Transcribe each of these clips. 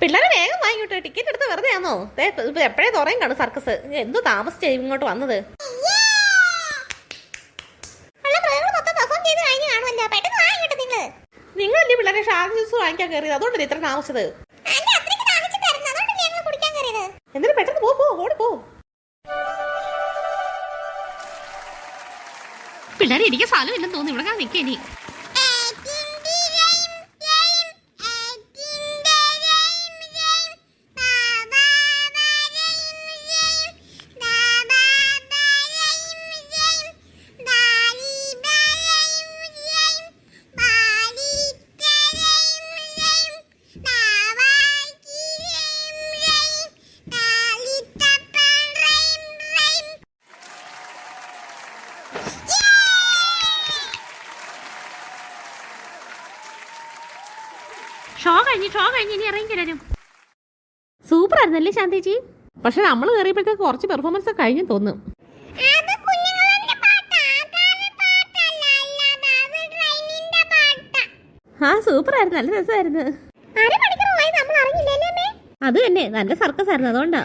പിള്ളേരെ വേഗം വാങ്ങിട്ട് ടിക്കറ്റ് എടുത്ത് വെറുതെ ആണോ? എപ്പോഴേ തുറയും കാണും സർക്കസ്. എന്തു താമസിച്ചായി ഇങ്ങോട്ട് വന്നത്? നിങ്ങളല്ലേ പിള്ളേരെ ഷാർജ് ജ്യൂസ് വാങ്ങിക്കാൻ കയറിയത്? അതുകൊണ്ടല്ലേ ഇത്ര താമസിച്ചത്? എന്നിട്ട് പെട്ടെന്ന് പോ, ഓടി പോ. പിള്ളേരെ ഇരിക്കാൻ സ്ഥലം ഇല്ലെന്ന് തോന്നുന്നു. ഇവിടെ നിൽക്കേ ഇനി. ഷോ കഴിഞ്ഞ് ഇനി ഇറങ്ങി തരാനും. സൂപ്പർ ആയിരുന്നല്ലേ ശാന്തേച്ചി? പക്ഷെ നമ്മൾ കയറിയപ്പോഴത്തേക്ക് കുറച്ച് പെർഫോമൻസ് കഴിഞ്ഞു തോന്നും. ആ സൂപ്പർ ആയിരുന്നു, നല്ല രസമായിരുന്നു. അത് തന്നെ, നല്ല സർക്കസ് ആയിരുന്നു. അതുകൊണ്ടാ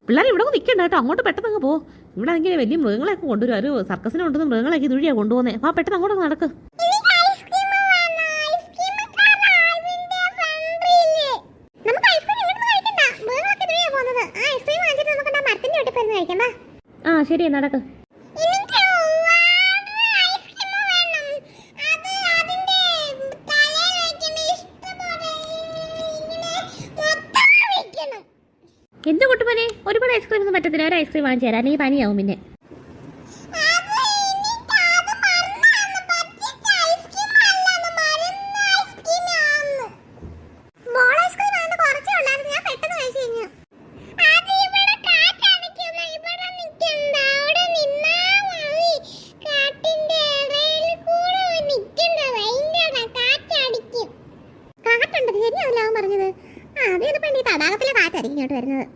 പിള്ളേർ ഇവിടെ നിൽക്കണ്ട കേട്ടോ. അങ്ങോട്ട് പെട്ടെന്ന് പോ. ഇവിടെ ആണെങ്കിൽ വലിയ മൃഗങ്ങളെയൊക്കെ കൊണ്ടുവരും. ഒരു സർക്കസിനെ കൊണ്ടുവന്ന് മൃഗങ്ങളൊക്കെ ഇതുവഴിയാ കൊണ്ടുപോകുന്നേ. ആ പെട്ടെന്ന് അങ്ങോട്ട് നടക്ക്. ആ ശരി, നടക്ക്. എന്ത് കുട്ടുമനെ, ഒരുപാട് ഐസ്ക്രീം ഒന്നും പറ്റത്തില്ല. ഒരു ഐസ്ക്രീം വാങ്ങിച്ചു തരാം, നീ പനിയാവും. പിന്നെ തടാകത്തിലെ കാറ്റായിരിക്കും ഇങ്ങോട്ട് വരുന്നത്.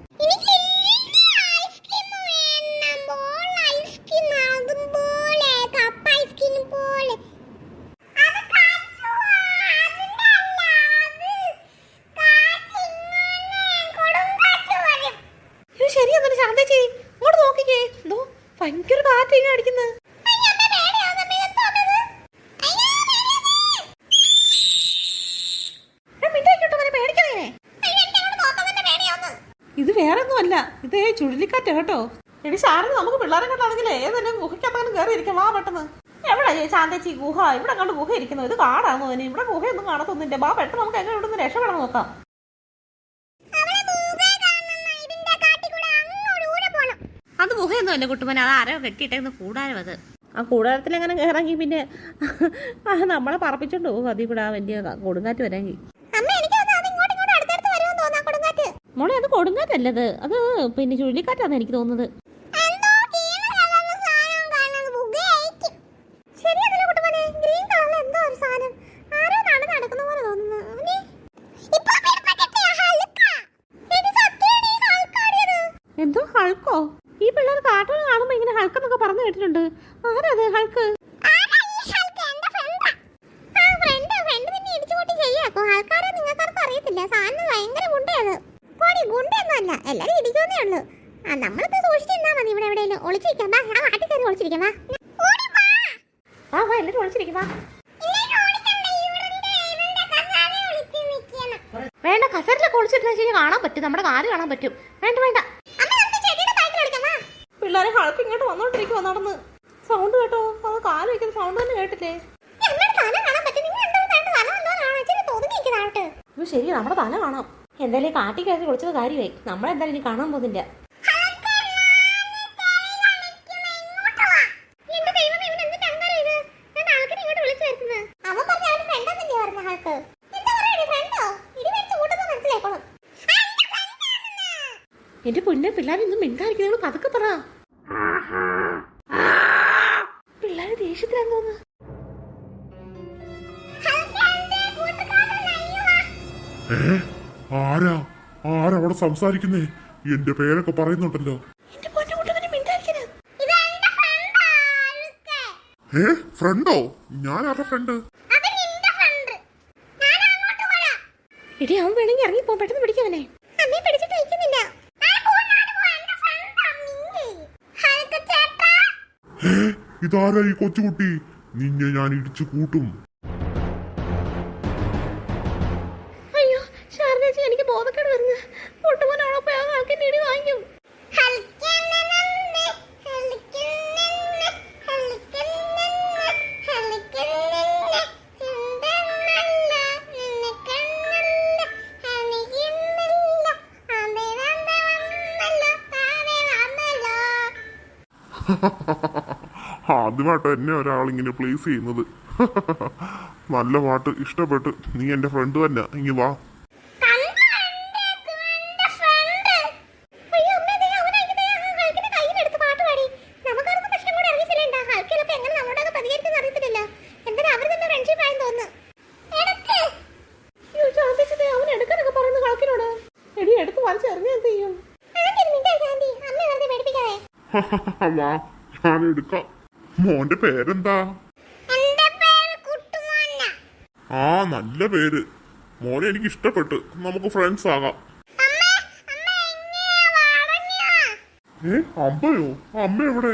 ശരിയാ ശാന്തേച്ചി, ഇങ്ങോട്ട് നോക്കിക്കേ. എന്തോ ഭയങ്കര കാറ്റ് ഇങ്ങനെ അടിക്കുന്നത്. ഇത് വേറെ ഒന്നും അല്ല, ഇത് ചുഴലിക്കാറ്റ് കേട്ടോ. എടി ശാരദ, നമുക്ക് പിള്ളേരെ കണ്ടാണെങ്കിൽ ഏതെങ്കിലും ഗുഹയ്ക്കകത്താനും കയറി ഇരിക്കാം. വാ പെട്ടെന്ന്. എവിടെ ശാന്തേച്ചി ഗുഹ? ഇവിടെ കണ്ട് ഗുഹ ഇരിക്കുന്നു. ഇത് കാടാണോ? ഇനി ഇവിടെ ഗുഹയൊന്നും കാണത്തൊന്നുമില്ല. വാ പെട്ടെന്ന് നമുക്ക് എങ്ങനെ ഇവിടെ നിന്ന് രക്ഷപ്പെടാൻ നോക്കാം. അത് ഗുഹയൊന്നും അല്ല കുട്ടുമന, അത് ആരോ കെട്ടിയിട്ടേന്ന് കൂടാരം. അത് ആ കൂടാരത്തിൽ എങ്ങനെ കയറാങ്കി പിന്നെ നമ്മളെ പറപ്പിച്ചോണ്ട് പോകും. അതിൽ കൂടെ ആ വലിയ കൊടുങ്കാറ്റ് വരാങ്കി. മോളെ, അത് കൊടുങ്കാറ്റല്ലത്, അത് പിന്നെ ചുഴലിക്കാറ്റാന്ന് എനിക്ക് തോന്നുന്നത്. എന്തോ ഹൾക്കോ? ഈ പിള്ളേർ കാർട്ടൂൺ കാണുമ്പോ ഇങ്ങനെ ഹൾക്കെന്നൊക്കെ പറഞ്ഞു കേട്ടിട്ടുണ്ട്. ആരത് ഹൾക്ക്? എല്ലാരും ഇടിക്കുന്നേ ഉള്ളൂ. നമ്മളിപ്പോ സൂക്ഷിച്ചിരുന്നാ മതി. ഇവിടെ എവിടെയെങ്കിലും ഒളിച്ചിരിക്കാം. എല്ലാരും ഒളിച്ചിരിക്കാം. വേണ്ട, കസേരയിലൊക്കെ ഒളിച്ചിട്ട് കാണാൻ പറ്റും. നമ്മുടെ കാല് കാണാൻ പറ്റും. വേണ്ട. പിള്ളേരെ ഹൾക്ക് ഇങ്ങോട്ട് വന്നോണ്ടിരിക്കുവോ നടന്ന്? സൗണ്ട് കേട്ടോ? അത് കാല് വയ്ക്കുന്ന സൗണ്ട് തന്നെ കേട്ടില്ലേ? ശരി, നമ്മുടെ തല കാണാം. എന്തായാലും കാട്ടി കയറി കുളിച്ചത് കാര്യമായി. നമ്മളെന്തായാലും ഇനി കാണാൻ പോകുന്നില്ല. എന്റെ പൊന്നെ, പിള്ളേരൊന്നും മിണ്ടായിരിക്കും. പതുക്കെ പറ. പിള്ളേര് ദേഷ്യത്തിലാന്ന് തോന്നുന്നു. ആരവിടെ സംസാരിക്കുന്നേ? എന്റെ പേരൊക്കെ പറയുന്നുണ്ടല്ലോ. ഫ്രണ്ടോ? ഞാൻ ആരുടെ ഫ്രണ്ട്? എടി അവൻ വേണമെങ്കിൽ ഇറങ്ങിപ്പോ, പെട്ടെന്ന് പിടിക്കവനെ. ഇതാരാ ഈ കൊച്ചുകുട്ടി? നിന്നെ ഞാൻ ഇടിച്ചു കൂട്ടും. അയ്യോ ശാരദേച്ചി, എനിക്ക് ബോധക്കേട് വരുന്നു. പൊട്ടുപോനാണോ ആൾക്കാർ ഇടി വാങ്ങിക്കും. ആദ്യമായിട്ട് എന്നെ ഒരാളിങ്ങനെ പ്ലേസ് ചെയ്യുന്നത്. നല്ല പാട്ട്, ഇഷ്ടപ്പെട്ട്. നീ എന്റെ ഫ്രണ്ട് തന്നെ, ഇങ്ങി വാ. വാ, ഞാൻ എടുക്കാം. മോന്റെ പേരെന്താ? ആ, നല്ല പേര്. മോനെ എനിക്ക് ഇഷ്ടപ്പെട്ട്. നമുക്ക് ഫ്രണ്ട്സ് ആകാം. അമ്മയോ? അമ്മ എവിടെ?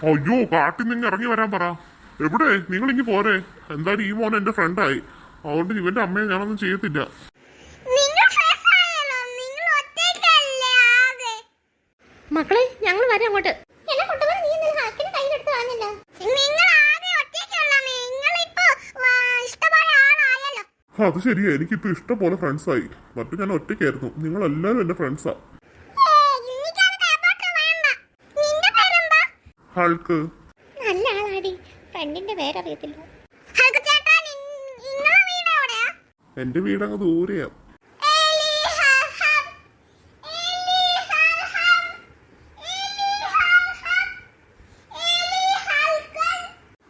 അയ്യോ, കാട്ടിൽ നിന്ന് ഇറങ്ങി വരാൻ പറ. എവിടെ? നിങ്ങൾ ഇങ്ങി പോരെ. എന്തായാലും ഈ മോൻ എന്റെ ഫ്രണ്ടായി. അതുകൊണ്ട് ഇവന്റെ അമ്മയെ ഞാനൊന്നും ചെയ്യത്തില്ല. മക്കളെ, ഞങ്ങൾ വരാം അങ്ങോട്ട്. അത് ശരിയാ, എനിക്കിപ്പോ ഇഷ്ടം പോലെ ഫ്രണ്ട്സ് ആയി. മറ്റു ഞാൻ ഒറ്റയ്ക്കായിരുന്നു. നിങ്ങൾ എല്ലാരും എന്റെ ഫ്രണ്ട്സാ. ഹൾക്ക്. നല്ല ആളാടി. ഫ്രണ്ടിന്റെ പേരറിയത്തില്ല. എന്റെ വീടങ്ങ് ദൂരെയാ.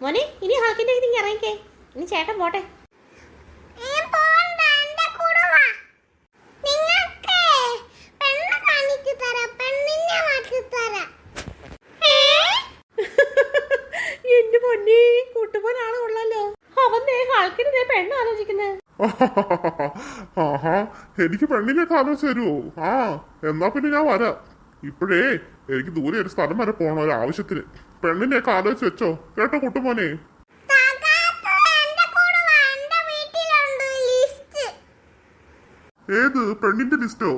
മോനെ, ഇനി ഹാക്കിന്റെ ഇതിങ്ങി ഇറങ്ങിക്കേ. ഇനി ചേട്ടൻ പോട്ടെ. എന്റെ പൊന്നേ, കൂട്ടുപോനാണ് കൊള്ളാലോ. അവന്റെ ഹാക്കിന് പെണ്ണ് ആലോചിക്കുന്നത്. ആഹാ, എനിക്ക് പെണ്ണിനൊക്കെ ആലോചിച്ച് തരുമോ? ആ, എന്നാ പിന്നെ ഞാൻ വരാം. ഇപ്പോഴേ എനിക്ക് ദൂരെ ഒരു സ്ഥലം വരെ പോകണം, ഒരു ആവശ്യത്തിന്. പെണ്ണിനെയൊക്കെ ആലോചിച്ച് വെച്ചോ കേട്ടോ കുട്ടുമോനെ. ഏത് പെണ്ണിന്റെ ലിസ്റ്റോ?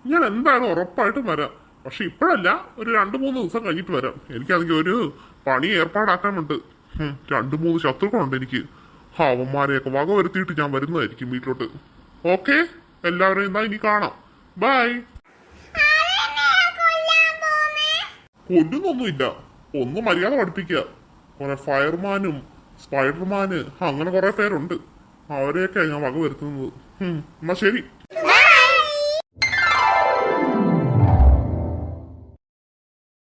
ഞാൻ എന്തായാലും ഉറപ്പായിട്ടും വരാം. പക്ഷെ ഇപ്പോഴല്ല, ഒരു 2-3 ദിവസം കഴിഞ്ഞിട്ട് വരാം. എനിക്കാണെങ്കിൽ ഒരു പണി ഏർപ്പാടാക്കാനുണ്ട്. 2-3 ശത്രുക്കളുണ്ട് എനിക്ക്. അവന്മാരെയൊക്കെ വക വരുത്തിയിട്ട് ഞാൻ വരുന്നതായിരിക്കും വീട്ടിലോട്ട്. ഓക്കെ, എല്ലാവരെയും എന്നാ ഇനി കാണാം. ബൈ. കൊല്ലുന്നൊന്നുമില്ല, ഒന്ന് മര്യാദ പഠിപ്പിക്കുക. കുറെ ഫയർമാനും സ്പൈഡർമാന് അങ്ങനെ കുറെ പേരുണ്ട്. അവരെയൊക്കെ ഞാൻ വക വരുത്തുന്നത്. എന്നാ ശരി.